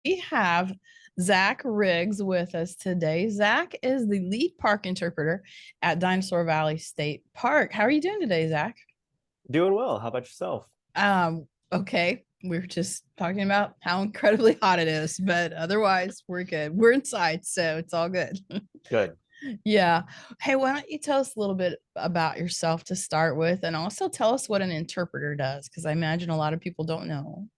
we have Zach Riggs with us today. Zach is the lead park interpreter at Dinosaur Valley State Park. How are you doing today, Zach? Doing well. How about yourself? Okay. We're just talking about how incredibly hot it is, but otherwise we're good. We're inside, so it's all good. Good. Yeah. Hey, why don't you tell us a little bit about yourself to start with, and also tell us what an interpreter does, because I imagine a lot of people don't know.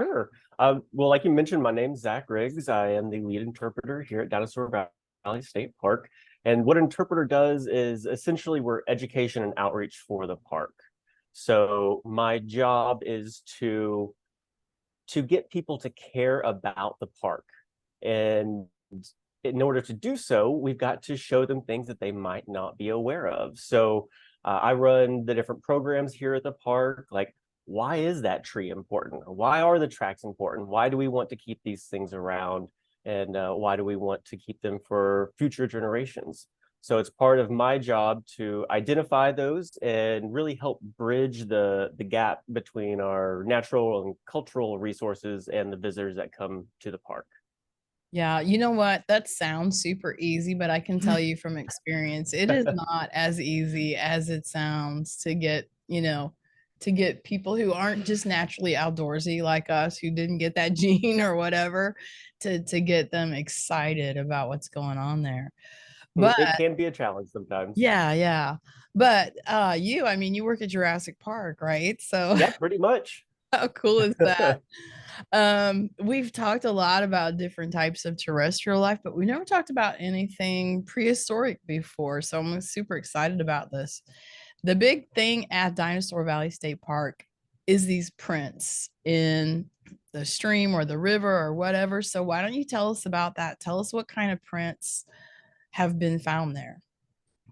Sure. Well, like you mentioned, my name's Zach Riggs. I am the lead interpreter here at Dinosaur Valley State Park. And what an interpreter does is essentially we're education and outreach for the park. So my job is to get people to care about the park. And in order to do so, we've got to show them things that they might not be aware of. So I run the different programs here at the park, like why is that tree important? Why are the tracks important? Why do we want to keep these things around? And why do we want to keep them for future generations? So it's part of my job to identify those and really help bridge the gap between our natural and cultural resources and the visitors that come to the park. Yeah, you know what? That sounds super easy, but I can tell you from experience, it is not as easy as it sounds to get, to get people who aren't just naturally outdoorsy like us, who didn't get that gene or whatever, to get them excited about what's going on there. But It can be a challenge sometimes. yeah, yeah. But I mean, you work at Jurassic Park, right? So Yeah, pretty much. how cool is that? We've talked a lot about different types of terrestrial life, but we never talked about anything prehistoric before. So I'm super excited about this. The big thing at Dinosaur Valley State Park is these prints in the stream or the river or whatever. So why don't you tell us about that? Tell us what kind of prints have been found there.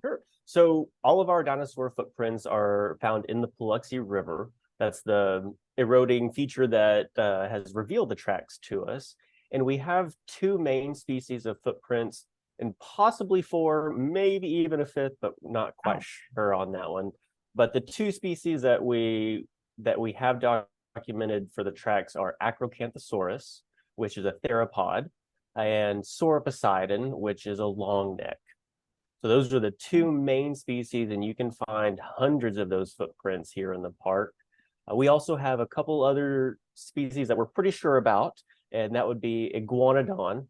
Sure. So all of our dinosaur footprints are found in the Paluxy River. That's the eroding feature that has revealed the tracks to us. And we have two main species of footprints and possibly four, maybe even a fifth, but not quite Wow. sure on that one. But the two species that we have documented for the tracks are Acrocanthosaurus, which is a theropod, and Sauroposeidon, which is a long neck. So those are the two main species, and you can find hundreds of those footprints here in the park. We also have a couple other species that we're pretty sure about, and that would be Iguanodon.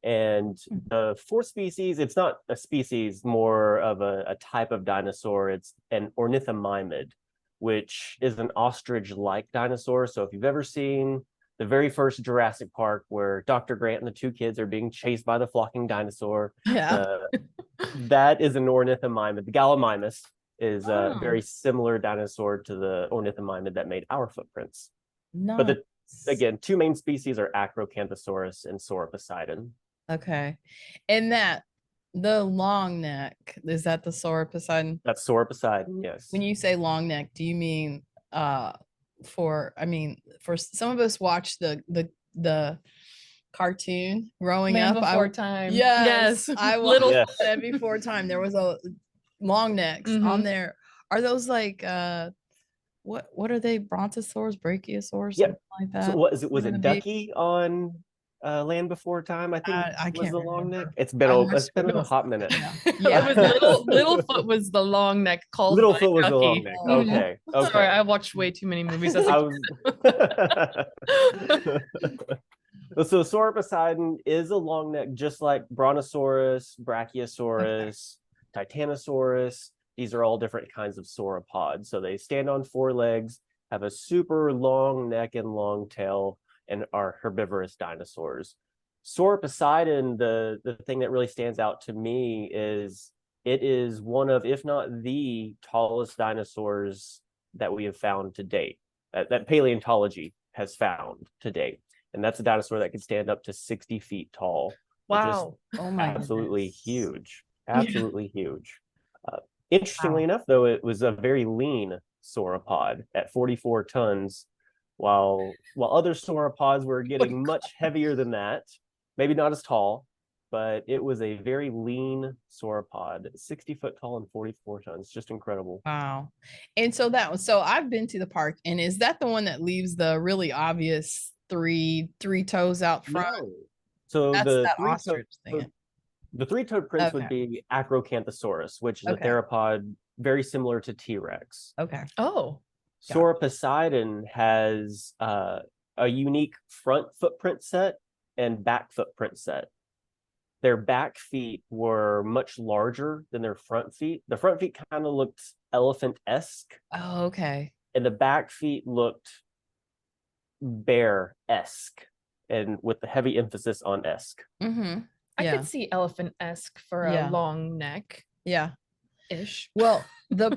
And the fourth species, it's not a species, more of a type of dinosaur. It's an ornithomimid, which is an ostrich-like dinosaur. So if you've ever seen the very first Jurassic Park where Dr. Grant and the two kids are being chased by the flocking dinosaur, Yeah. the that is an ornithomimid. The Gallimimus is a Oh, very similar dinosaur to the ornithomimid that made our footprints. But nice. again, two main species are Acrocanthosaurus and Sauroposeidon. Okay. And the long neck, is that the sauroposeidon? That's Sauroposeidon, When yes. you say long neck, do you mean for some of us watch the cartoon growing Man up. Before Time. Yes, Yes. I watched Little. Yeah. that before time. There was a long necks on Mhm. there. Are those like what are they? Brontosaurs, brachiosaurs, Yep. something like So that? what is it? Was What are the it big? Ducky on Land Before Time? I think I was can't the long neck. remember. It's been It a was hot minute. Yeah. it was Littlefoot was the long neck called by Littlefoot was the long Ducky. neck. Mhm. Okay, Sorry, okay. I watched way too many movies as a I kid. was So Sauroposeidon is a long neck, just like Brontosaurus, Okay. Brachiosaurus, Titanosaurus. These are all different kinds of sauropods. So they stand on four legs, have a super long neck and long tail, and are herbivorous dinosaurs. Sauroposeidon, the thing that really stands out to me is it is one of, if not the tallest dinosaurs that we have found to date, that paleontology has found to date. And that's a dinosaur that could stand up to 60 feet tall, which is Wow. Oh my absolutely goodness. huge. Yeah. Absolutely huge. Interestingly Wow. enough, though, it was a very lean sauropod at 44 tons, while other sauropods were getting much heavier than that, maybe not as tall, but it was a very lean sauropod, 60 foot tall and 44 tons. Just incredible. Wow. And so I've been to the park, and is that the one that leaves the really obvious three toes out front. No. So That's that ostrich thing. the three-toed prince would Okay. be Acrocanthosaurus, which is a Okay. theropod very similar to T-Rex. Okay. Oh, Gotcha. Sauroposeidon has a unique front footprint set and back footprint set. Their back feet were much larger than their front feet. The front feet kind of looked elephant-esque, Oh, okay. and the back feet looked bear-esque, and with the heavy emphasis on esque. Mm-hmm. I Yeah. could see elephant-esque for a Yeah. long neck Yeah. ish. Well, the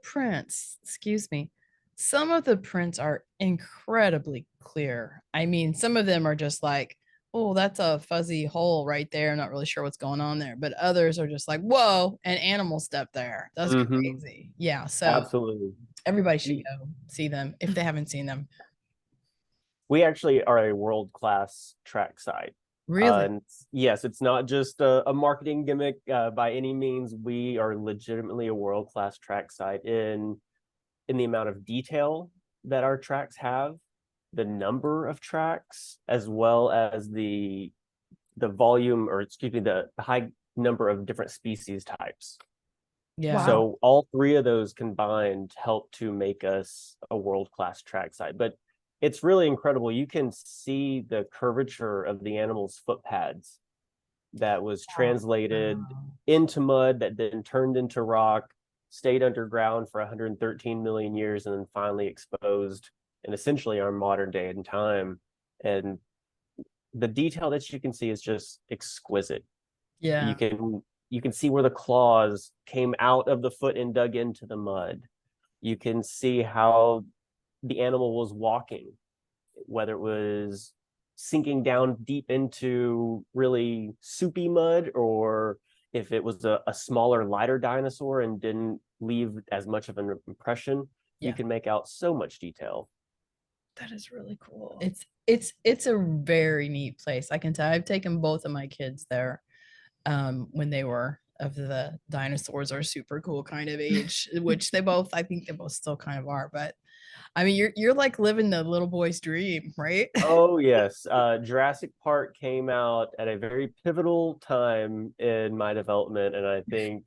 prints, excuse me, some of the prints are incredibly clear. I mean, some of them are just like, oh, that's a fuzzy hole right there. I'm not really sure what's going on there. But others are just like, whoa, an animal step there. That's Mhm. crazy. Yeah. So Absolutely. everybody should go see them if they haven't seen them. We actually are a world-class track site. Really? And yes, it's not just a marketing gimmick by any means. We are legitimately a world-class track site in the amount of detail that our tracks have, the number of tracks, as well as the volume, or excuse me, the high number of different species types. Yeah. Wow. So all three of those combined help to make us a world-class track site. But it's really incredible. You can see the curvature of the animal's foot pads that was translated Wow. into mud, that then turned into rock, stayed underground for 113 million years, and then finally exposed in essentially our modern day and time. And the detail that you can see is just exquisite. Yeah. You can see where the claws came out of the foot and dug into the mud. You can see how the animal was walking, whether it was sinking down deep into really soupy mud, or if it was a smaller, lighter dinosaur and didn't leave as much of an impression. Yeah. You can make out so much detail. That is really cool. It's a very neat place. I can tell. I've taken both of my kids there when they were of the dinosaurs are super cool kind of age, which I think they both still kind of are. But I mean, you're like living the little boy's dream, right? Oh yes, Jurassic Park came out at a very pivotal time in my development, and I think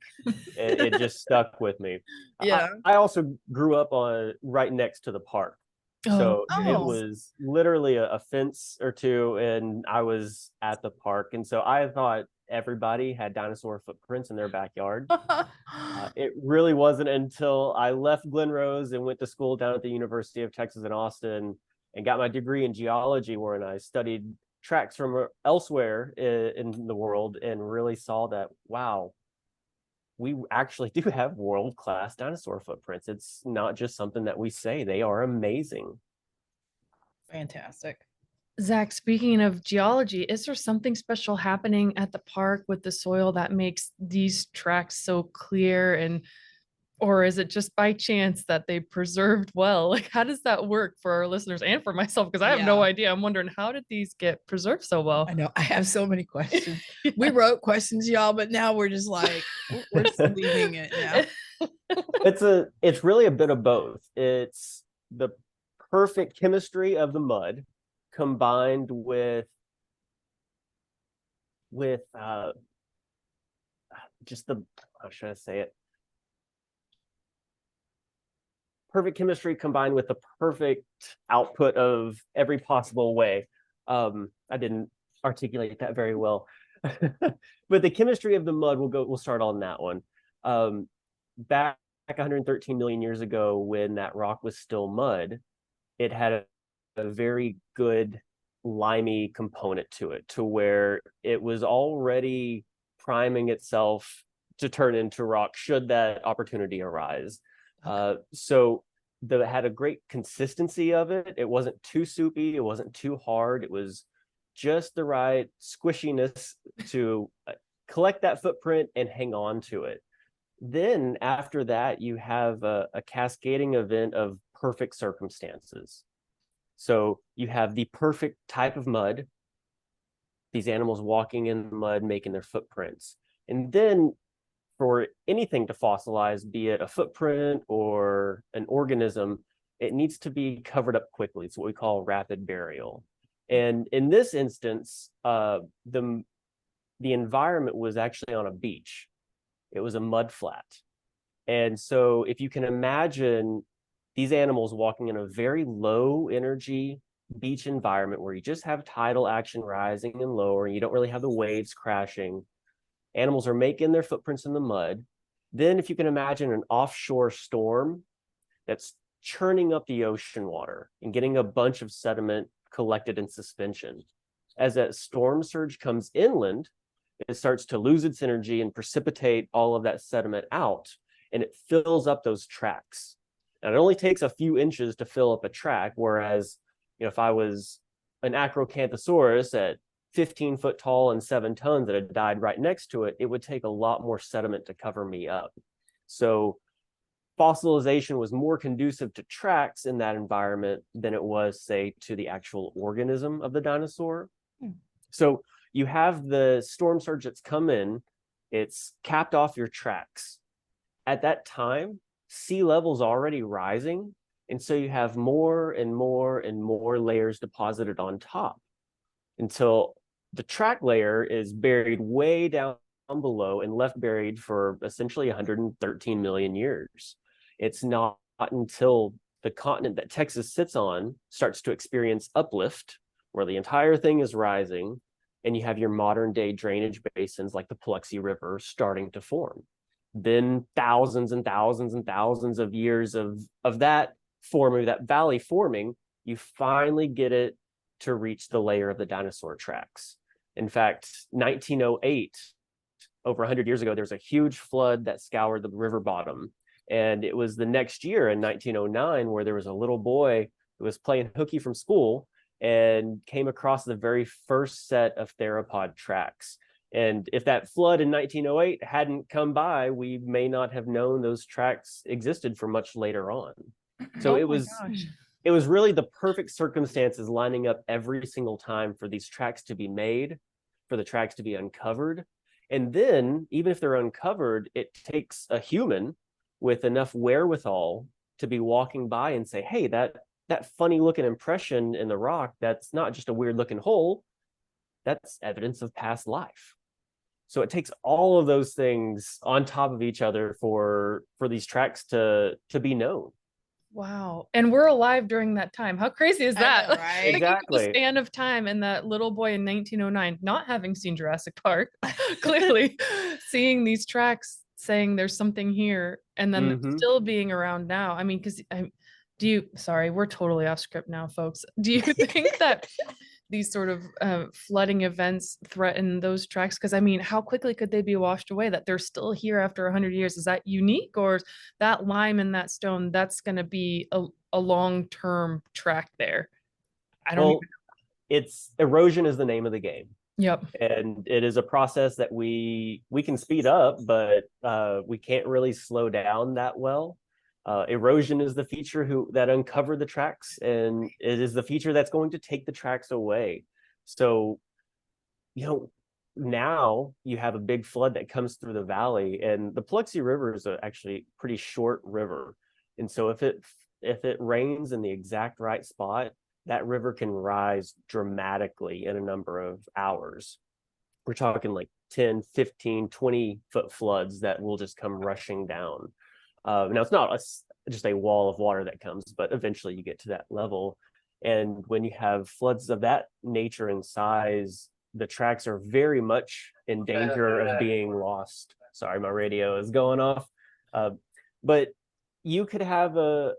it just stuck with me. Yeah. I also grew up right next to the park. So it Oh. was literally a fence or two, and I was at the park. And so I thought everybody had dinosaur footprints in their backyard. It really wasn't until I left Glen Rose and went to school down at the University of Texas in Austin and got my degree in geology, where I studied tracks from elsewhere in the world and really saw that, wow, we actually do have world-class dinosaur footprints. It's not just something that we say. They are amazing. Fantastic. Zach, speaking of geology, is there something special happening at the park with the soil that makes these tracks so clear, or is it just by chance that they preserved well? Like, how does that work for our listeners and for myself? Because I have no Yeah. idea. I'm wondering, how did these get preserved so well? I know. I have so many questions. Yeah. We wrote questions, y'all, but now we're just like we're just leaving it now. It's really a bit of both. It's the perfect chemistry of the mud combined with just the, how should I say it? Perfect chemistry combined with the perfect output of every possible way. I didn't articulate that very well. But the chemistry of the mud, we'll start on that one. Back 113 million years ago, when that rock was still mud, it had a very good limey component to it, to where it was already priming itself to turn into rock should that opportunity arise. So it had a great consistency of it. It wasn't too soupy, it wasn't too hard. It was just the right squishiness to collect that footprint and hang on to it. Then after that, you have a cascading event of perfect circumstances. So you have the perfect type of mud, these animals walking in the mud, making their footprints. And then for anything to fossilize, be it a footprint or an organism, it needs to be covered up quickly. It's what we call rapid burial. And in this instance, the environment was actually on a beach. It was a mud flat. And so if you can imagine these animals walking in a very low energy beach environment where you just have tidal action rising and lower, and you don't really have the waves crashing, animals are making their footprints in the mud. Then if you can imagine an offshore storm that's churning up the ocean water and getting a bunch of sediment collected in suspension. As that storm surge comes inland, it starts to lose its energy and precipitate all of that sediment out, and it fills up those tracks. And it only takes a few inches to fill up a track, whereas, if I was an Acrocanthosaurus at 15 foot tall and 7 tons that had died right next to it, it would take a lot more sediment to cover me up. So fossilization was more conducive to tracks in that environment than it was, say, to the actual organism of the dinosaur. So you have the storm surge that's come in, it's capped off your tracks. At that time, sea level's already rising, and so you have more and more and more layers deposited on top until the track layer is buried way down below and left buried for essentially 113 million years. It's not until the continent that Texas sits on starts to experience uplift, where the entire thing is rising, and you have your modern day drainage basins like the Paluxy River starting to form. Then thousands and thousands and thousands of years of that forming, that valley forming, you finally get it to reach the layer of the dinosaur tracks. In fact, 1908, over 100 years ago, there was a huge flood that scoured the river bottom. And it was the next year in 1909 where there was a little boy who was playing hooky from school and came across the very first set of theropod tracks. And if that flood in 1908 hadn't come by, we may not have known those tracks existed for much later on. So it was really the perfect circumstances lining up every single time for these tracks to be made, for the tracks to be uncovered. And then, even if they're uncovered, it takes a human with enough wherewithal to be walking by and say, hey, that funny looking impression in the rock, that's not just a weird looking hole, that's evidence of past life. So it takes all of those things on top of each other for these tracks to be known. Wow. And we're alive during that time. How crazy is that? Know, right? Exactly. The span of time, and that little boy in 1909, not having seen Jurassic Park, clearly seeing these tracks saying there's something here, and then still being around now. I mean, because sorry, we're totally off script now, folks. Do you think that these sort of flooding events threaten those tracks? Because I mean, how quickly could they be washed away that they're still here after 100 years? Is that unique, or that lime and that stone, that's going to be a long-term track there? I don't even know. It's erosion is the name of the game. Yep. And it is a process that we can speed up, but we can't really slow down that well. Erosion is the feature that uncovered the tracks, and it is the feature that's going to take the tracks away. So, now you have a big flood that comes through the valley, and the Paluxy River is actually a pretty short river. And so if it rains in the exact right spot, that river can rise dramatically in a number of hours. We're talking like 10, 15, 20 foot floods that will just come rushing down. Now, it's not just a wall of water that comes, but eventually you get to that level. And when you have floods of that nature and size, the tracks are very much in danger of being lost. Sorry, my radio is going off. But you could have a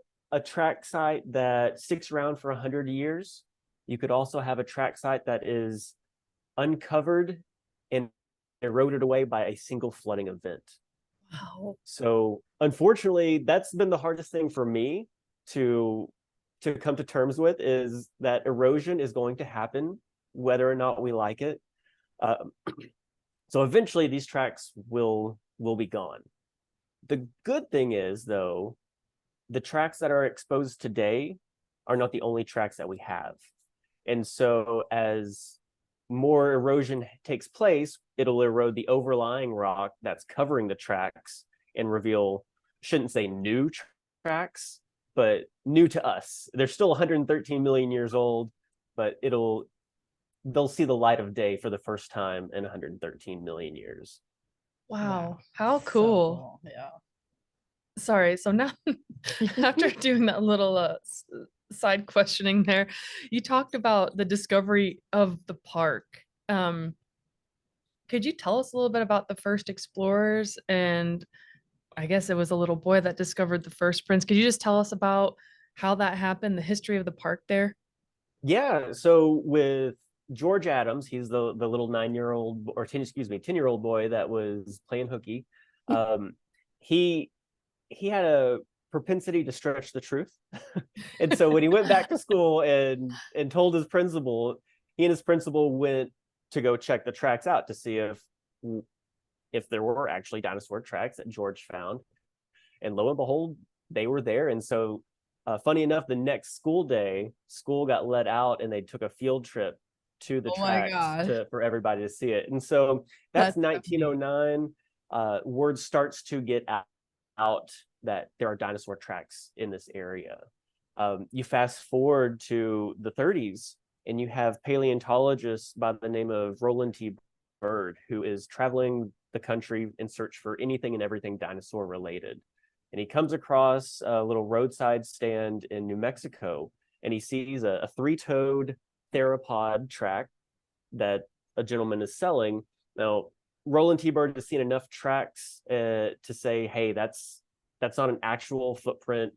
track site that sticks around for 100 years. You could also have a track site that is uncovered and eroded away by a single flooding event. Wow. So unfortunately, that's been the hardest thing for me to come to terms with, is that erosion is going to happen whether or not we like it. So eventually these tracks will be gone. The good thing is, though, the tracks that are exposed today are not the only tracks that we have. And so as more erosion takes place, it'll erode the overlying rock that's covering the tracks and reveal, shouldn't say new tracks, but new to us. They're still 113 million years old, but they'll see the light of day for the first time in 113 million years. Wow, Yeah. how So cool. Yeah. Sorry, so now after doing that little side questioning there, you talked about the discovery of the park. Could you tell us a little bit about the first explorers? And I guess it was a little boy that discovered the first prints. Could you just tell us about how that happened, the history of the park there? Yeah, so with George Adams, he's the little 9-year-old or 10-year-old boy that was playing hooky. Um, he he had a propensity to stretch the truth. And so when he went back to school and told his principal, he and his principal went to go check the tracks out to see if there were actually dinosaur tracks that George found. And lo and behold, they were there. And so funny enough, the next school day, school got let out and they took a field trip to the Oh my tracks God. for everybody to see it. And so that's That's so neat. 1909. Word starts to get out that there are dinosaur tracks in this area. You fast forward to the 30s, and you have paleontologists by the name of Roland T. Byrd, who is traveling the country in search for anything and everything dinosaur related. And he comes across a little roadside stand in New Mexico, and he sees a three-toed theropod track that a gentleman is selling. Now, Roland T. Byrd has seen enough tracks to say, hey, that's not an actual footprint.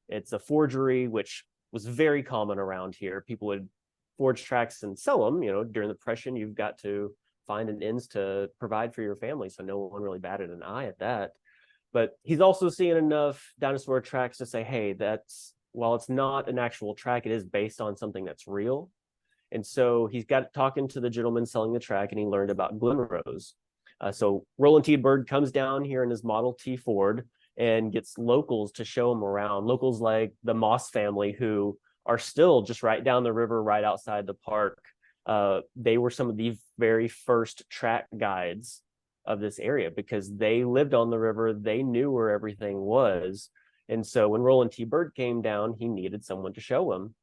It's a forgery, which was very common around here. People would forge tracks and sell them. During the Depression, you've got to find an ends to provide for your family. So no one really batted an eye at that. But he's also seeing enough dinosaur tracks to say, hey, while it's not an actual track, it is based on something that's real. And so he's got talking to the gentleman selling the track, and he learned about Glenrose. So Roland T. Byrd comes down here in his Model T Ford and gets locals to show him around. Locals like the Moss family, who are still just right down the river, right outside the park. They were some of the very first track guides of this area because they lived on the river. They knew where everything was. And so when Roland T. Byrd came down, he needed someone to show him.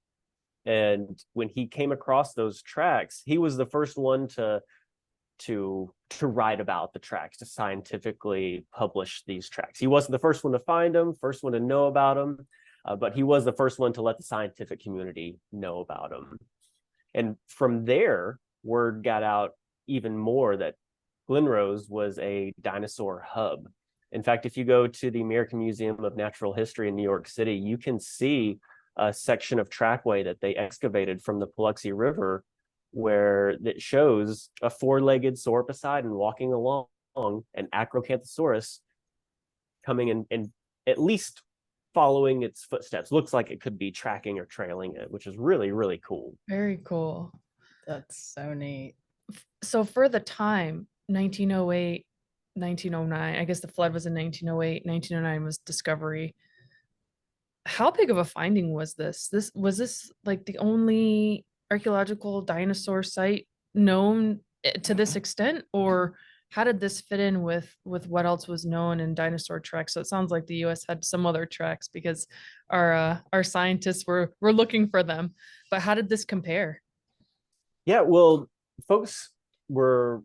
And when he came across those tracks, he was the first one to write about the tracks, to scientifically publish these tracks. He wasn't the first one to find them, first one to know about them, but he was the first one to let the scientific community know about them. And from there, word got out even more that Glenrose was a dinosaur hub. In fact, if you go to the American Museum of Natural History in New York City, you can see a section of trackway that they excavated from the Paluxy River where it shows a four-legged sauropod and walking along an Acrocanthosaurus coming in and at least following its footsteps. Looks like it could be tracking or trailing it, which is really, really cool. Very cool. That's so neat. So for the time, 1908, 1909, I guess the flood was in 1908, 1909 was discovery. How big of a finding was this? Was this like the only archaeological dinosaur site known to this extent, or how did this fit in with what else was known in dinosaur tracks? So it sounds like the U.S. had some other tracks because our scientists were looking for them. But how did this compare? Yeah, well, folks were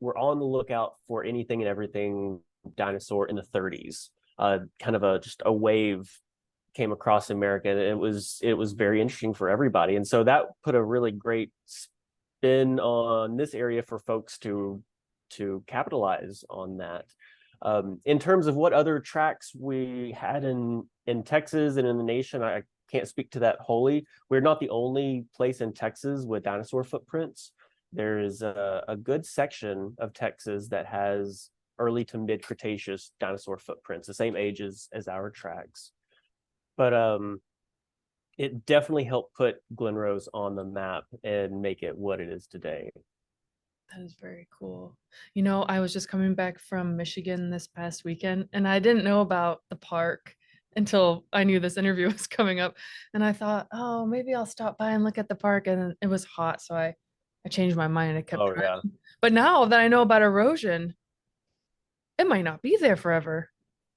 on the lookout for anything and everything dinosaur in the 30s. Kind of just a wave came across America, and it was very interesting for everybody. And so that put a really great spin on this area for folks to capitalize on that. In terms of what other tracks we had in Texas and in the nation, I can't speak to that wholly. We're not the only place in Texas with dinosaur footprints. There's a good section of Texas that has early to mid Cretaceous dinosaur footprints, the same ages as our tracks. But it definitely helped put Glenrose on the map and make it what it is today. That is very cool. I was just coming back from Michigan this past weekend, and I didn't know about the park until I knew this interview was coming up. And I thought, oh, maybe I'll stop by and look at the park. And it was hot, so I changed my mind and I kept driving. Yeah. But now that I know about erosion, it might not be there forever.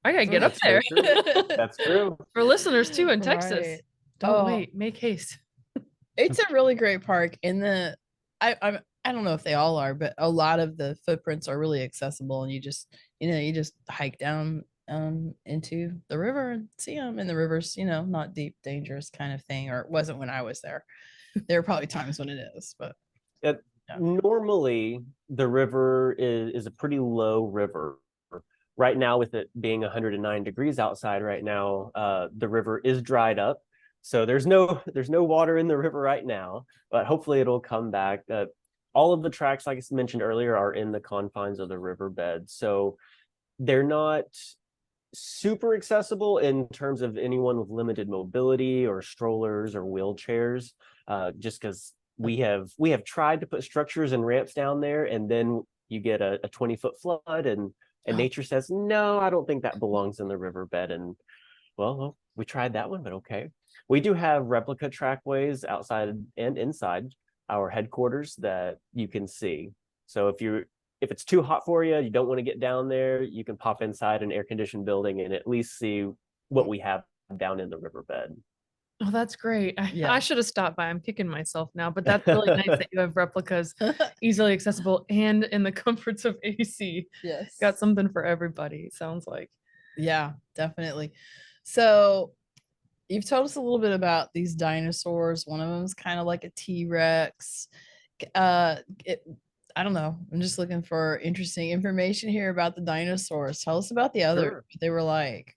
I gotta get up That's there. very true. That's true. For listeners too in Texas, Right. don't Oh. wait, make haste. It's a really great park. And I don't know if they all are, but a lot of the footprints are really accessible, and you just hike down into the river and see them. And the river's not deep, dangerous kind of thing, or it wasn't when I was there. There are probably times when it is, but Yeah, yeah. normally the river is a pretty low river. Right now, with it being 109 degrees outside right now, the river is dried up. So there's no water in the river right now, but hopefully it'll come back. All of the tracks, like I mentioned earlier, are in the confines of the riverbed. So they're not super accessible in terms of anyone with limited mobility or strollers or wheelchairs, just because we have tried to put structures and ramps down there, and then you get a 20-foot flood, and nature says, no, I don't think that belongs in the riverbed. And well, we tried that one, but okay. We do have replica trackways outside and inside our headquarters that you can see. So if it's too hot for you, you don't want to get down there, you can pop inside an air-conditioned building and at least see what we have down in the riverbed. Oh, that's great. Yeah. I should have stopped by. I'm kicking myself now, but that's really nice that you have replicas easily accessible and in the comforts of AC. Yes. Got something for everybody, it sounds like. Yeah, definitely. So you've told us a little bit about these dinosaurs. One of them is kind of like a T-Rex. I don't know. I'm just looking for interesting information here about the dinosaurs. Tell us about the other. Sure. What they were like.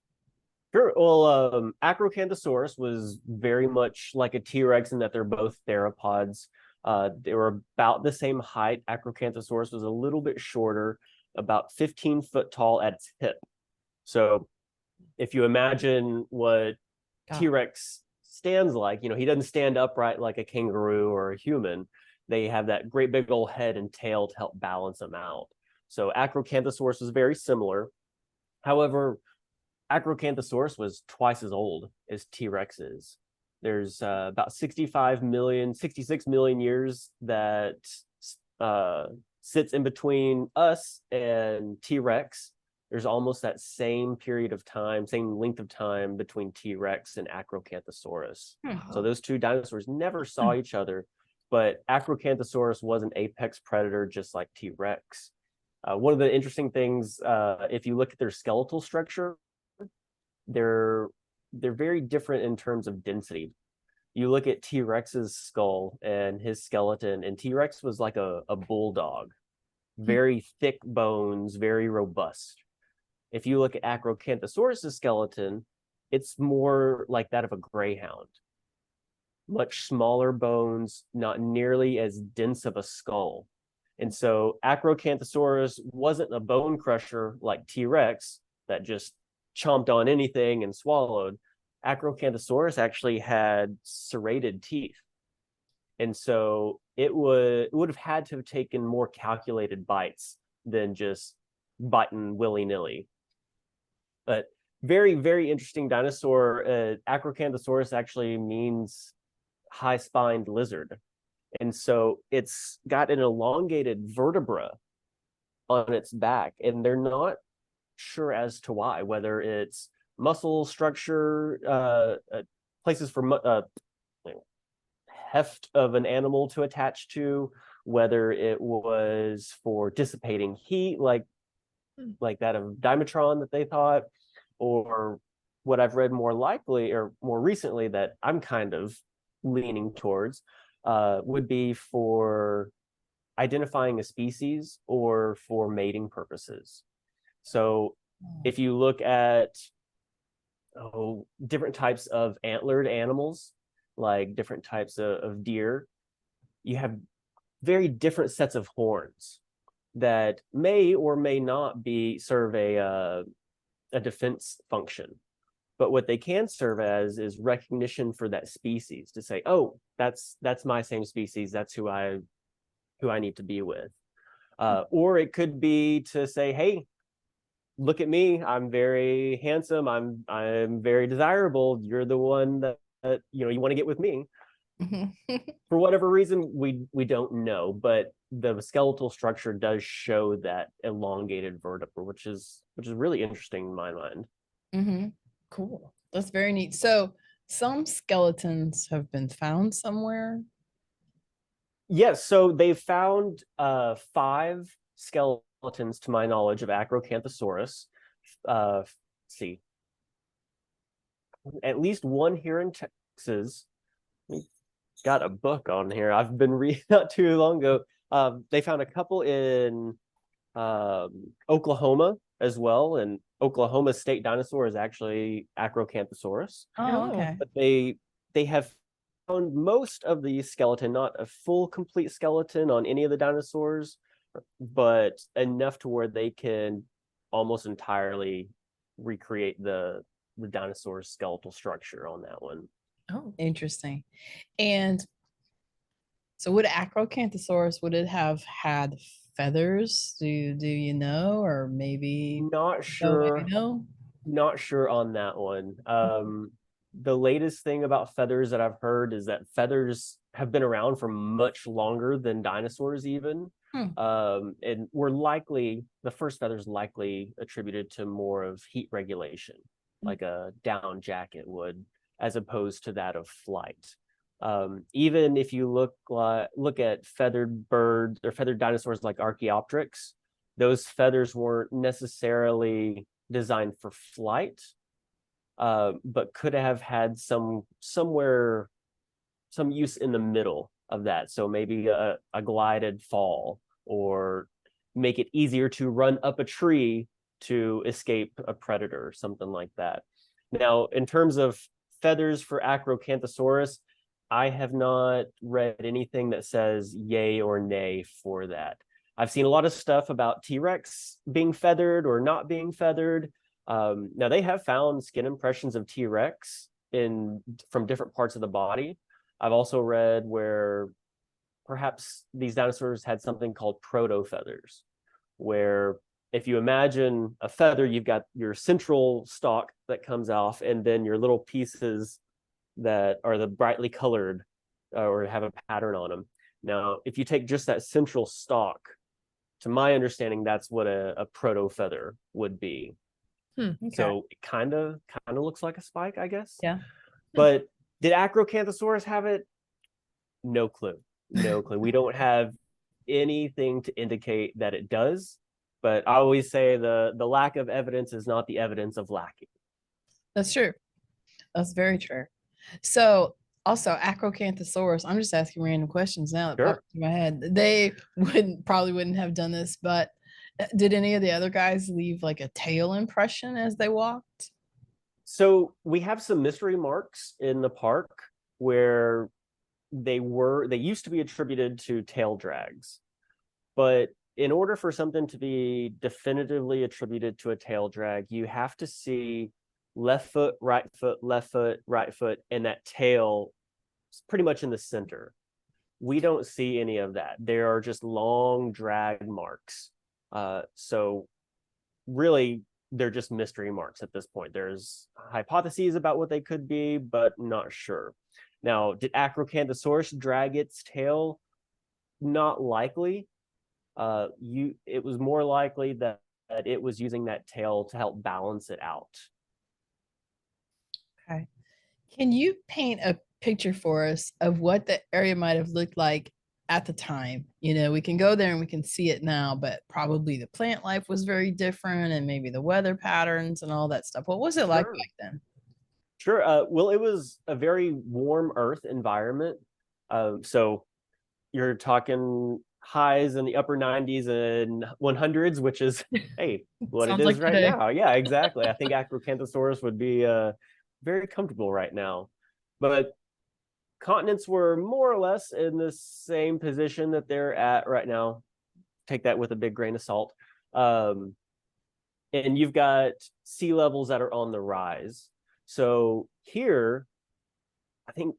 Sure. Well, Acrocanthosaurus was very much like a T-Rex in that they're both theropods. They were about the same height. Acrocanthosaurus was a little bit shorter, about 15 foot tall at its hip. So if you imagine what T-Rex stands like, he doesn't stand upright like a kangaroo or a human. They have that great big old head and tail to help balance them out. So Acrocanthosaurus was very similar. However, Acrocanthosaurus was twice as old as T-Rex is. There's about 66 million years that sits in between us and T-Rex. There's almost that same period of time, same length of time between T-Rex and Acrocanthosaurus. So those two dinosaurs never saw each other, but Acrocanthosaurus was an apex predator just like T-Rex. One of the interesting things, if you look at their skeletal structure, they're very different in terms of density. You look at T-Rex's skull and his skeleton, and T-Rex was like a bulldog, very thick bones, very robust. If you look at Acrocanthosaurus's skeleton, it's more like that of a greyhound. Much smaller bones, not nearly as dense of a skull. And so Acrocanthosaurus wasn't a bone crusher like T-Rex that just chomped on anything and swallowed. Acrocanthosaurus actually had serrated teeth. And so it would have had to have taken more calculated bites than just biting willy-nilly. But very, very interesting dinosaur. Acrocanthosaurus actually means high-spined lizard. And so it's got an elongated vertebra on its back, and they're not sure as to why, whether it's muscle structure, places for heft of an animal to attach to, whether it was for dissipating heat, like that of Dimetron that they thought, or what I've read more likely or more recently that I'm kind of leaning towards would be for identifying a species or for mating purposes. So if you look at different types of antlered animals, like different types of deer, you have very different sets of horns that may or may not serve a defense function. But what they can serve as is recognition for that species, to say, oh, that's my same species, that's who I need to be with. Or it could be to say, hey, look at me, I'm very handsome, I'm very desirable, you're the one that you want to get with me. Mhm. For whatever reason, we don't know, but the skeletal structure does show that elongated vertebra, which is really interesting in my mind. Cool. That's very neat. So some skeletons have been found somewhere. Yes, so they found 5 skeletons, to my knowledge, of Acrocanthosaurus. Let's see, at least one here in Texas. We got a book on here. I've been reading not too long ago. They found a couple in Oklahoma as well, and Oklahoma state dinosaur is actually Acrocanthosaurus. Oh, okay. But they have found most of the skeleton, not a full complete skeleton on any of the dinosaurs, but enough to where they can almost entirely recreate the dinosaur's skeletal structure on that one. Oh, interesting. And so would Acrocanthosaurus, would it have had feathers? Do you know? Or maybe Not no, maybe sure. no? Not sure on that one. The latest thing about feathers that I've heard is that feathers have been around for much longer than dinosaurs even. And the first feathers likely attributed to more of heat regulation, like a down jacket would, as opposed to that of flight. Even if you look at feathered birds or feathered dinosaurs like Archaeopteryx, those feathers weren't necessarily designed for flight, but could have had some use in the middle of that. So maybe a glided fall, or make it easier to run up a tree to escape a predator, something like that. Now, in terms of feathers for Acrocanthosaurus, I have not read anything that says yay or nay for that. I've seen a lot of stuff about T-Rex being feathered or not being feathered. Now they have found skin impressions of T-Rex from different parts of the body. I've also read where perhaps these dinosaurs had something called proto-feathers, where if you imagine a feather, you've got your central stalk that comes off, and then your little pieces that are the brightly colored or have a pattern on them. Now, if you take just that central stalk, to my understanding, that's what a proto feather would be. Okay. So it kind of looks like a spike, I guess. Yeah. But did Acrocanthosaurus have it? No clue. No clue. We don't have anything to indicate that it does. But I always say the lack of evidence is not the evidence of lacking. That's true. That's very true. So also Acrocanthosaurus, I'm just asking random questions now that Sure. popped into my head. They probably wouldn't have done this, but did any of the other guys leave like a tail impression as they walked? So we have some mystery marks in the park where they used to be attributed to tail drags. But in order for something to be definitively attributed to a tail drag, you have to see left foot, right foot, left foot, right foot, and that tail is pretty much in the center. We don't see any of that. There are just long drag marks. So really, they're just mystery marks at this point. There's hypotheses about what they could be, but not sure. Now, did Acrocanthosaurus drag its tail? Not likely. It was more likely that it was using that tail to help balance it out. Okay. Can you paint a picture for us of what the area might have looked like at the time? You know, we can go there and we can see it now, but probably the plant life was very different and maybe the weather patterns and all that stuff. What was it like back then? Sure. Well, it was a very warm earth environment. So you're talking highs in the upper 90s and 100s, which is, hey, what it Sounds is like right today. now. Yeah, exactly. I think Acrocanthosaurus would be very comfortable right now. But continents were more or less in the same position that they're at right now. Take that with a big grain of salt. And you've got sea levels that are on the rise. So here, I think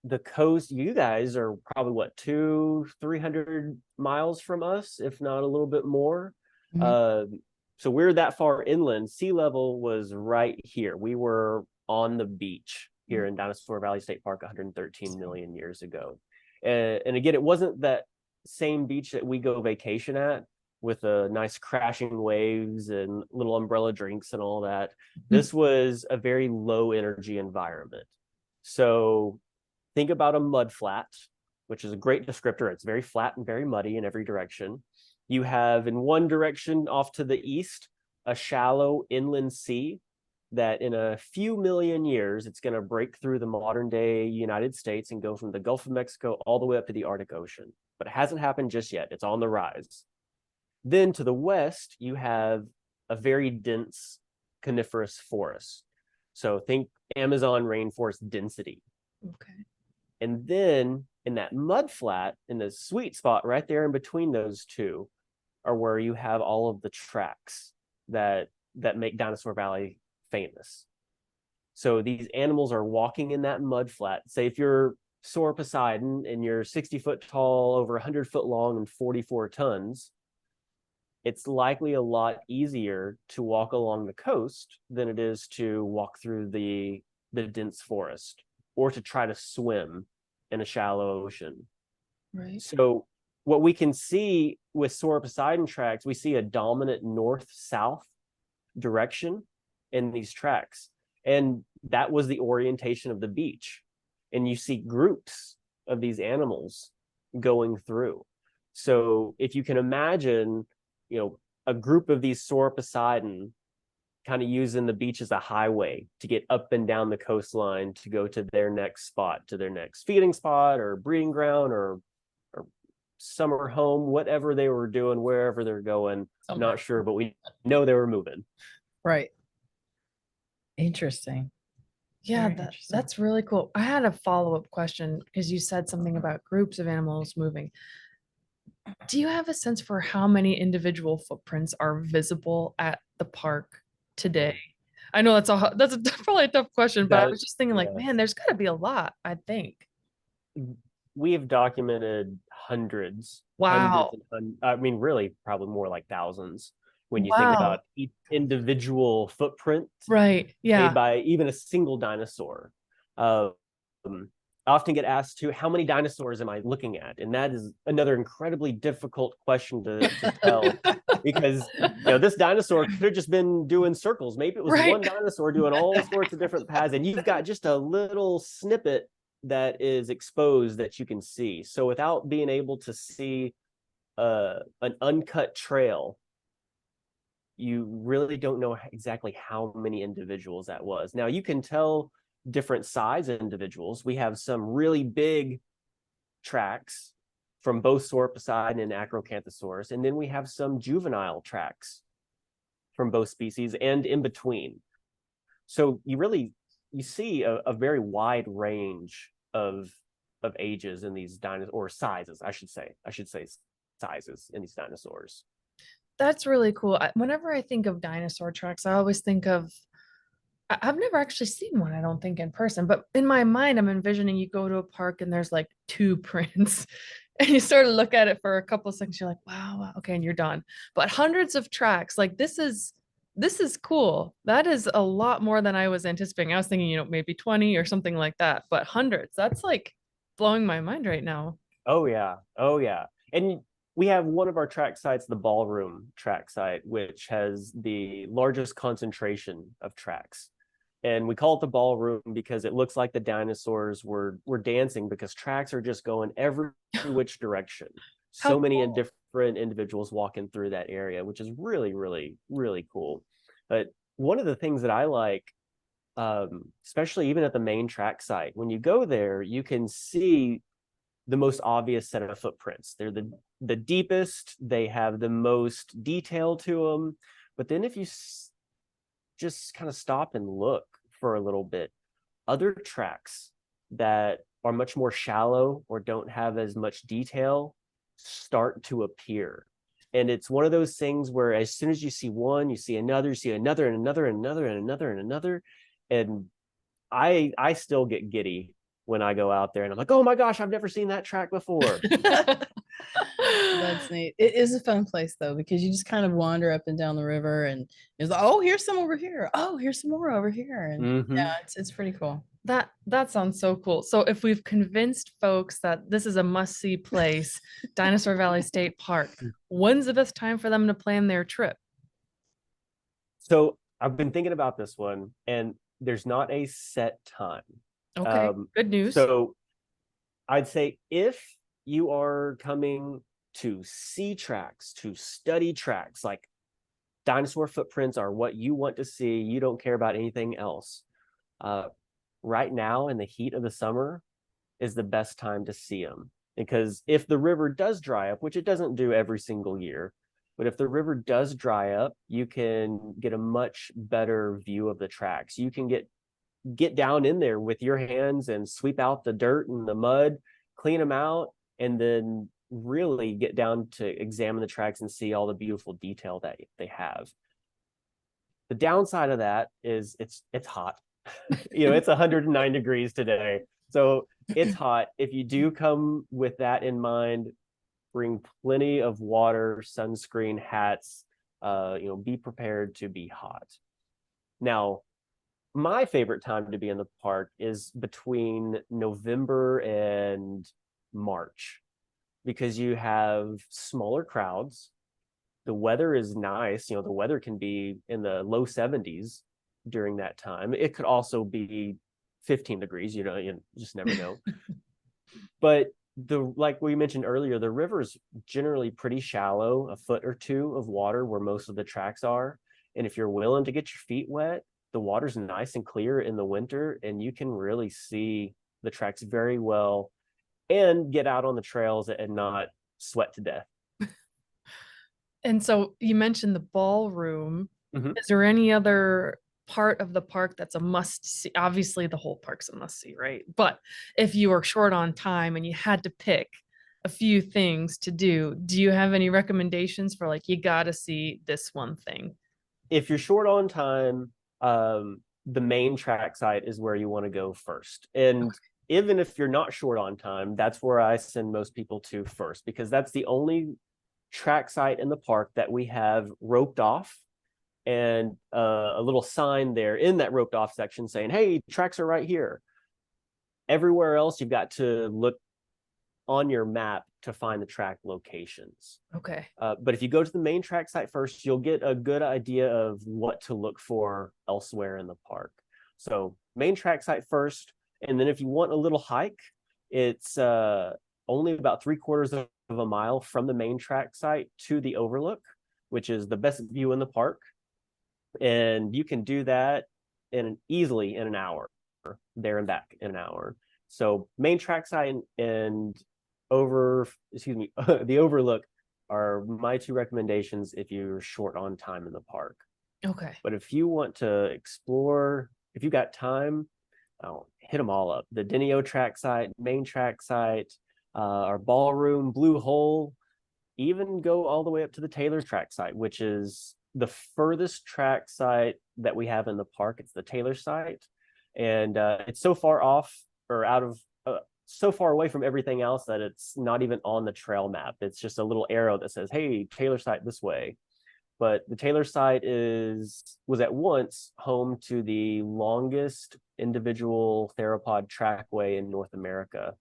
the coast, you guys are probably what, 200-300 miles from us, if not a little bit more. So we're that far inland. Sea level was right here. We were on the beach. here in Dinosaur Valley State Park 113 million years ago. And again, it wasn't that same beach that we go vacation at with a nice crashing waves and little umbrella drinks and all that. This was a very low energy environment. So think about a mud flat, which is a great descriptor. It's very flat and very muddy in every direction. You have in one direction off to the east, a shallow inland sea that in a few million years, it's going to break through the modern day United States and go from the Gulf of Mexico all the way up to the Arctic Ocean. But it hasn't happened just yet. It's on the rise. Then to the west, you have a very dense coniferous forest. So think Amazon rainforest density. Okay. And then in that mud flat, in the sweet spot right there in between those two, are where you have all of the tracks that make Dinosaur Valley famous. So these animals are walking in that mud flat. Say if you're Soar Poseidon and you're 60 foot tall, over 100 foot long, and 44 tons, it's likely a lot easier to walk along the coast than it is to walk through the dense forest or to try to swim in a shallow ocean. Right. So what we can see with Soar Poseidon tracks, we see a dominant north-south direction in these tracks. And that was the orientation of the beach. And you see groups of these animals going through. So if you can imagine, a group of these Soar Poseidon kind of using the beach as a highway to get up and down the coastline to go to their next spot, to their next feeding spot or breeding ground or summer home, whatever they were doing, wherever they're going. I'm not sure, but we know they were moving. Right. Interesting. Yeah, that's really cool. I had a follow-up question because you said something about groups of animals moving. Do you have a sense for how many individual footprints are visible at the park today? I know that's probably a tough question, but I was just thinking like, man, there's got to be a lot, I think. We have documented hundreds. Wow. I mean, really, probably more like thousands when you think about each individual footprint. Right. Yeah. Made by even a single dinosaur. I often get asked how many dinosaurs am I looking at? And that is another incredibly difficult question to tell because this dinosaur could have just been doing circles. Maybe it was one dinosaur doing all sorts of different paths, and you've got just a little snippet that is exposed that you can see. So without being able to see an uncut trail, you really don't know exactly how many individuals that was. Now you can tell different size individuals. We have some really big tracks from both Soar Poseidon and Acrocanthosaurus, and then we have some juvenile tracks from both species and in between. So you see a very wide range of ages in these dinosaurs, or sizes, I should say sizes in these dinosaurs. That's really cool. Whenever I think of dinosaur tracks, I always think of, I've never actually seen one, I don't think, in person, but in my mind, I'm envisioning you go to a park and there's like 2 prints and you sort of look at it for a couple of seconds. You're like, wow, okay. And you're done. But hundreds of tracks, like this is cool. That is a lot more than I was anticipating. I was thinking, maybe 20 or something like that, but hundreds, that's like blowing my mind right now. Oh yeah. And we have one of our track sites, the Ballroom track site, which has the largest concentration of tracks. And we call it the Ballroom because it looks like the dinosaurs were dancing, because tracks are just going every which direction. So many different individuals walking through that area, which is really, really, really cool. But one of the things that I like, especially even at the main track site, when you go there, you can see the most obvious set of footprints. They're the deepest, they have the most detail to them. But then if you just kind of stop and look for a little bit, other tracks that are much more shallow or don't have as much detail start to appear. And it's one of those things where as soon as you see one, you see another, and another, and another, and another, and another. And I still get giddy when I go out there and I'm like, oh my gosh, I've never seen that track before. That's neat. It is a fun place though, because you just kind of wander up and down the river and there's like, oh, here's some over here. Oh, here's some more over here. And yeah, it's pretty cool. That sounds so cool. So if we've convinced folks that this is a must-see place, Dinosaur Valley State Park, when's the best time for them to plan their trip? So I've been thinking about this one, and there's not a set time. Okay, good news. So I'd say if you are coming to see tracks, to study tracks, like dinosaur footprints are what you want to see, you don't care about anything else. Right now in the heat of the summer is the best time to see them. Because if the river does dry up, which it doesn't do every single year, but if the river does dry up, you can get a much better view of the tracks. You can get down in there with your hands and sweep out the dirt and the mud, clean them out, and then really get down to examine the tracks and see all the beautiful detail that they have. The downside of that is it's hot. It's 109 degrees today. So it's hot. If you do come with that in mind, bring plenty of water, sunscreen, hats, be prepared to be hot. Now, my favorite time to be in the park is between November and March, because you have smaller crowds. The weather is nice. The weather can be in the low 70s during that time. It could also be 15 degrees, you just never know. But like we mentioned earlier, the river's generally pretty shallow, a foot or two of water where most of the tracks are. And if you're willing to get your feet wet, the water's nice and clear in the winter, and you can really see the tracks very well and get out on the trails and not sweat to death. And so you mentioned the ballroom. Is there any other part of the park that's a must see? Obviously the whole park's a must see, right? But if you were short on time and you had to pick a few things to do you have any recommendations for, like, you gotta see this one thing? If you're short on time, the main track site is where you want to go first. And even if you're not short on time, that's where I send most people to first, because that's the only track site in the park that we have roped off, and a little sign there in that roped off section saying, hey, tracks are right here. Everywhere else, you've got to look on your map to find the track locations. Okay. But if you go to the main track site first, you'll get a good idea of what to look for elsewhere in the park. So main track site first. And then if you want a little hike, it's only about 3/4 of a mile from the main track site to the overlook, which is the best view in the park. And you can do that easily in an hour, there and back in an hour. So main track site and the overlook are my two recommendations if you're short on time in the park. Okay. But if you want to explore, if you got time, hit them all up. The Denio track site, main track site, our ballroom, Blue Hole, even go all the way up to the Taylor track site, which is the furthest track site that we have in the park. It's the Taylor site. And it's so far off or out of so far away from everything else that it's not even on the trail map. It's just a little arrow that says, hey, Taylor site this way. But the Taylor site was at once home to the longest individual theropod trackway in North America.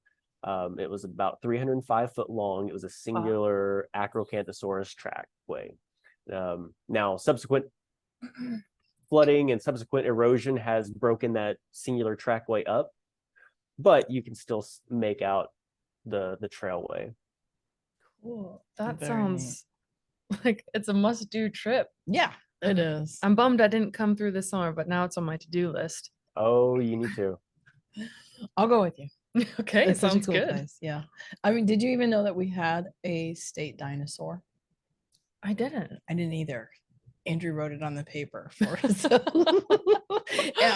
It was about 305 foot long. It was a singular Acrocanthosaurus trackway. Now, subsequent flooding and subsequent erosion has broken that singular trackway up, but you can still make out the trailway. Cool. That sounds like it's a must-do trip. Yeah, it is. I'm bummed I didn't come through this summer, but now it's on my to-do list. Oh, you need to. I'll go with you. Okay, It's sounds such a cool good. place. Yeah. I mean, did you even know that we had a state dinosaur? I didn't. I didn't either. Andrew wrote it on the paper for us.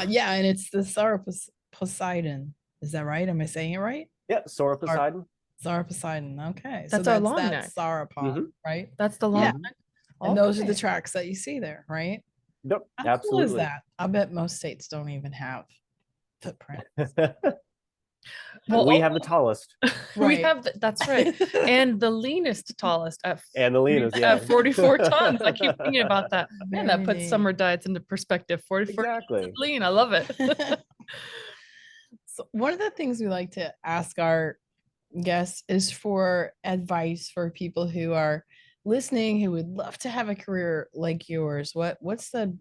yeah, and it's the Sauroposeidon. Is that right? Am I saying it right? Yep, Sauroposeidon. Sauroposeidon. Okay. That's our long neck. Sauropod, right? That's the long Yeah. neck. And those are the tracks that you see there, right? Yep, How absolutely. cool is that? I bet most states don't even have footprint. Well, We have the tallest we Right. have that's right, and the leanest tallest and the leanest, yeah. at 44 tons. I keep thinking about that. Man, that Very puts neat. summer diets into perspective. 44 tons Exactly. of lean. I love it. So one of the things we like to ask our guests is for advice for people who are listening who would love to have a career like yours. What's the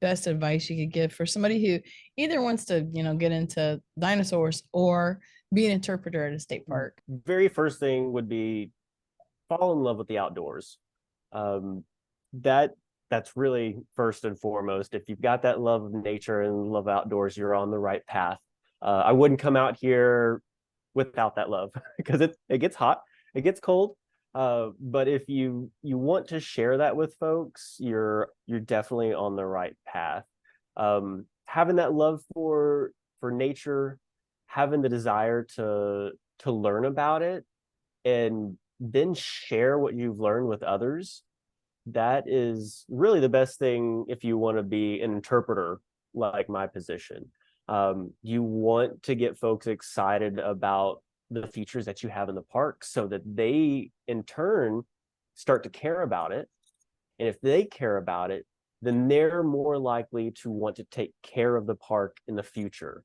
best advice you could give for somebody who either wants to, get into dinosaurs or be an interpreter at a state park? Very first thing would be fall in love with the outdoors. Um, that's really first and foremost. If you've got that love of nature and love outdoors, you're on the right path. I wouldn't come out here without that love because it gets hot, it gets cold. But if you want to share that with folks, you're definitely on the right path. Having that love for nature, having the desire to learn about it, and then share what you've learned with others, that is really the best thing if you want to be an interpreter like my position. You want to get folks excited about the features that you have in the park so that they in turn start to care about it. And if they care about it, then they're more likely to want to take care of the park in the future.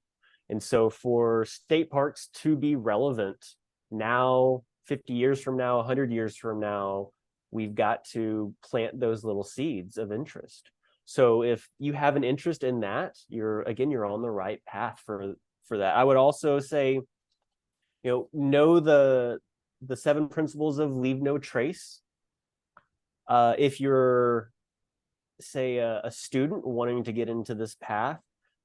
And so for state parks to be relevant now, 50 years from now, 100 years from now, we've got to plant those little seeds of interest. So if you have an interest in that, you're on the right path for that. I would also say, know the 7 principles of leave no trace. If you're, say, a student wanting to get into this path,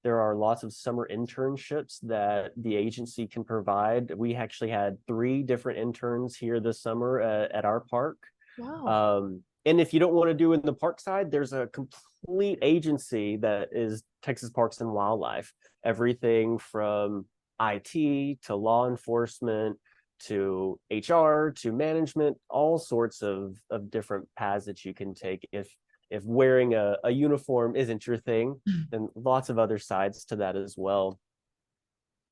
there are lots of summer internships that the agency can provide. We actually had 3 different interns here this summer at our park. Wow. And if you don't want to do it in the park side, there's a complete agency that is Texas Parks and Wildlife. Everything from IT to law enforcement to HR to management, all sorts of different paths that you can take if wearing a uniform isn't your thing, and lots of other sides to that as well.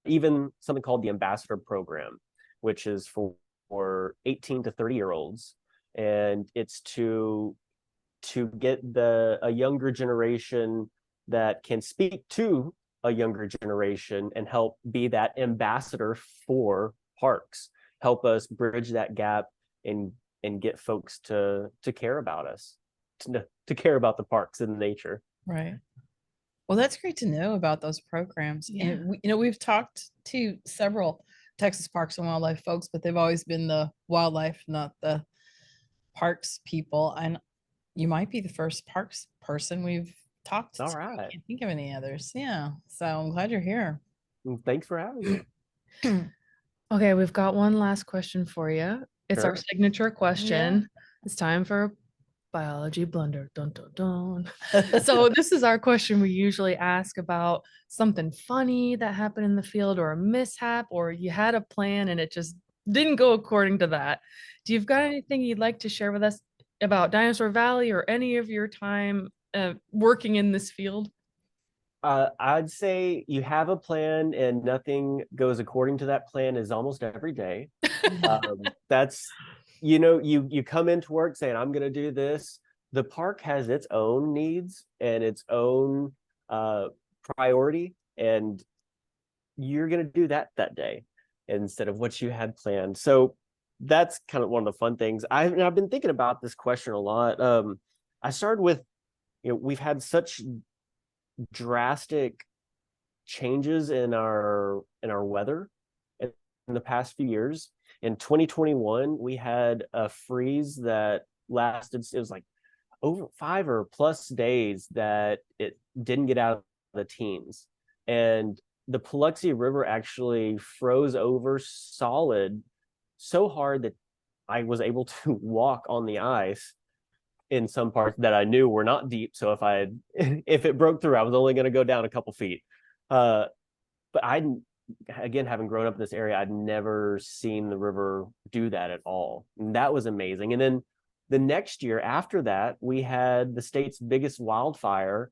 Even something called the Ambassador Program, which is for 18 to 30-year-olds. And it's to get a younger generation that can speak to a younger generation and help be that ambassador for parks, help us bridge that gap and get folks to care about us, to care about the parks and nature. Right. Well, that's great to know about those programs. Yeah. And we've talked to several Texas Parks and Wildlife folks, but they've always been the wildlife, not the parks people. And you might be the first parks person we've talked to. All right. I can't think of any others. Yeah. So I'm glad you're here. Thanks for having me. Okay, we've got one last question for you. It's our Sure. signature question. It's time for biology blunder. Dun, dun, dun. So this is our question we usually ask about something funny that happened in the field, or a mishap, or you had a plan and it just didn't go according to that. Do you've got anything you'd like to share with us about Dinosaur Valley or any of your time working in this field? I'd say you have a plan and nothing goes according to that plan is almost every day. That's, you come into work saying, I'm going to do this. The park has its own needs and its own priority, and you're going to do that day instead of what you had planned. So that's kind of one of the fun things. I've been thinking about this question a lot. I started with, we've had such drastic changes in our weather in the past few years. In 2021, we had a freeze that lasted, it was like over 5 or plus days that it didn't get out of the teens. And the Paluxy River actually froze over solid so hard that I was able to walk on the ice in some parts that I knew were not deep. So if it broke through, I was only going to go down a couple feet. But again, having grown up in this area, I'd never seen the river do that at all. And that was amazing. And then the next year after that, we had the state's biggest wildfire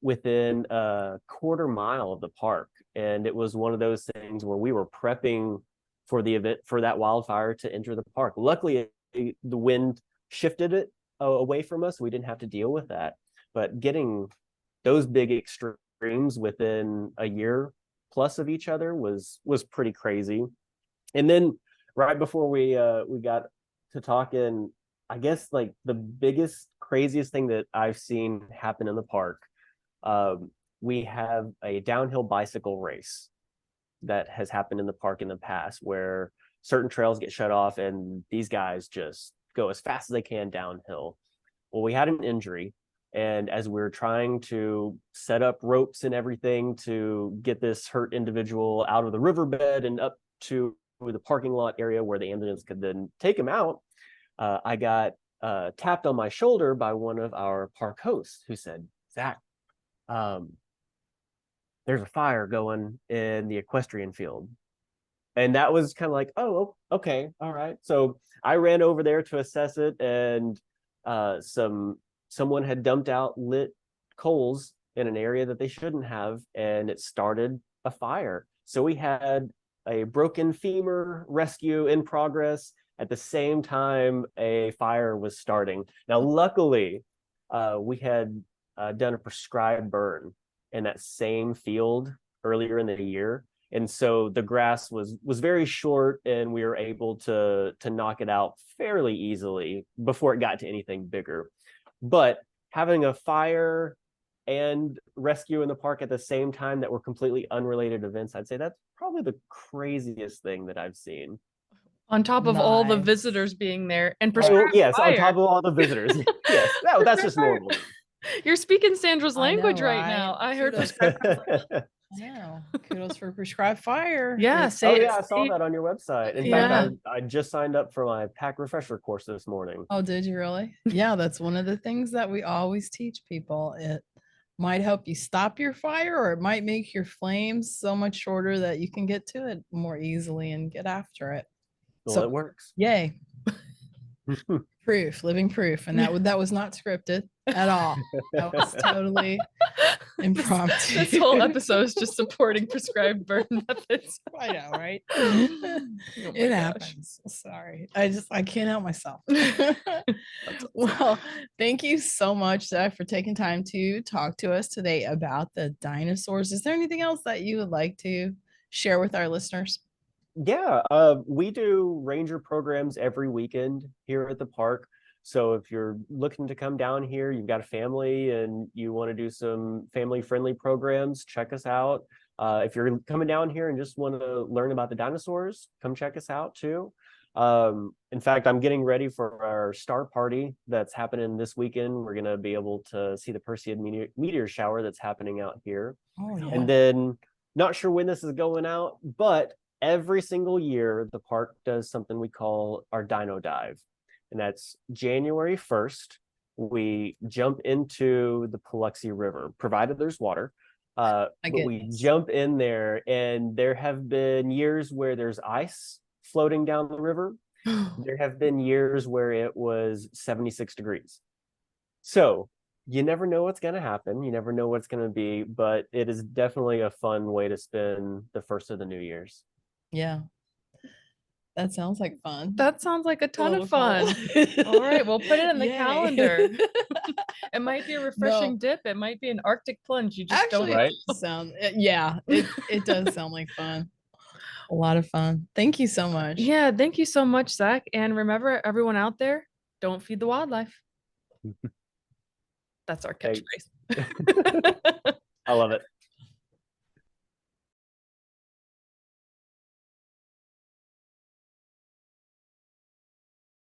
within a quarter mile of the park. And it was one of those things where we were prepping for the event, for that wildfire to enter the park. Luckily, the wind shifted it away from us. We didn't have to deal with that. But getting those big extremes within a year plus of each other was pretty crazy. And then right before we got to talking, I guess like the biggest, craziest thing that I've seen happen in the park, we have a downhill bicycle race that has happened in the park in the past, where certain trails get shut off and these guys just go as fast as they can downhill. Well, we had an injury, and as we were trying to set up ropes and everything to get this hurt individual out of the riverbed and up to the parking lot area where the ambulance could then take him out, I got tapped on my shoulder by one of our park hosts who said, "Zach, there's a fire going in the equestrian field." And that was kind of like, oh, okay, all right. So I ran over there to assess it, and someone had dumped out lit coals in an area that they shouldn't have, and it started a fire. So we had a broken femur rescue in progress at the same time a fire was starting. Now, luckily, we had done a prescribed burn in that same field earlier in the year. And so the grass was very short, and we were able to knock it out fairly easily before it got to anything bigger. But having a fire and rescue in the park at the same time that were completely unrelated events, I'd say that's probably the craziest thing that I've seen. On top of all the Nice. visitors being there and Oh, prescribed yes, on fire. top of all the visitors. Yes, that's just normal. You're speaking Sandra's I know, language right right? now. I heard Kudos. prescribed fire. Wow. Kudos for prescribed fire. Yeah, It's- say Oh it. yeah, I saw that on your website. In Yeah. fact, I just signed up for my pack refresher course this morning. Oh, did you really? Yeah, that's one of the things that we always teach people. It might help you stop your fire, or it might make your flames so much shorter that you can get to it more easily and get after it. Well, So it works. yay. Proof, living proof. And that was not scripted at all. That was totally impromptu. This whole episode is just supporting prescribed burn methods. I know, right? Oh my It gosh. happens. Sorry. I can't help myself. That's Well, thank you so much, Zach, for taking time to talk to us today about the dinosaurs. Is there anything else that you would like to share with our listeners? Yeah, we do ranger programs every weekend here at the park. So if you're looking to come down here, you've got a family and you want to do some family-friendly programs, check us out. If you're coming down here and just want to learn about the dinosaurs, come check us out too. In fact, I'm getting ready for our star party that's happening this weekend. We're going to be able to see the Perseid meteor shower that's happening out here. Oh, yeah. And then, not sure when this is going out, but every single year, the park does something we call our Dino Dive. And that's January 1st. We jump into the Paluxy River, provided there's water. But we goodness. jump in there, and there have been years where there's ice floating down the river. There have been years where it was 76 degrees. So you never know what's going to happen. You never know what's going to be, but it is definitely a fun way to spend the first of the New Year's. Yeah. That sounds like fun. That sounds like a ton little of fun. cold. All right, we'll put it in the Yay. calendar. It might be a refreshing dip. It might be an Arctic plunge. You just Actually, don't Right. it does sound like fun. A lot of fun. Thank you so much. Yeah, thank you so much, Zach. And remember, everyone out there, don't feed the wildlife. That's our Thanks. catchphrase. I love it.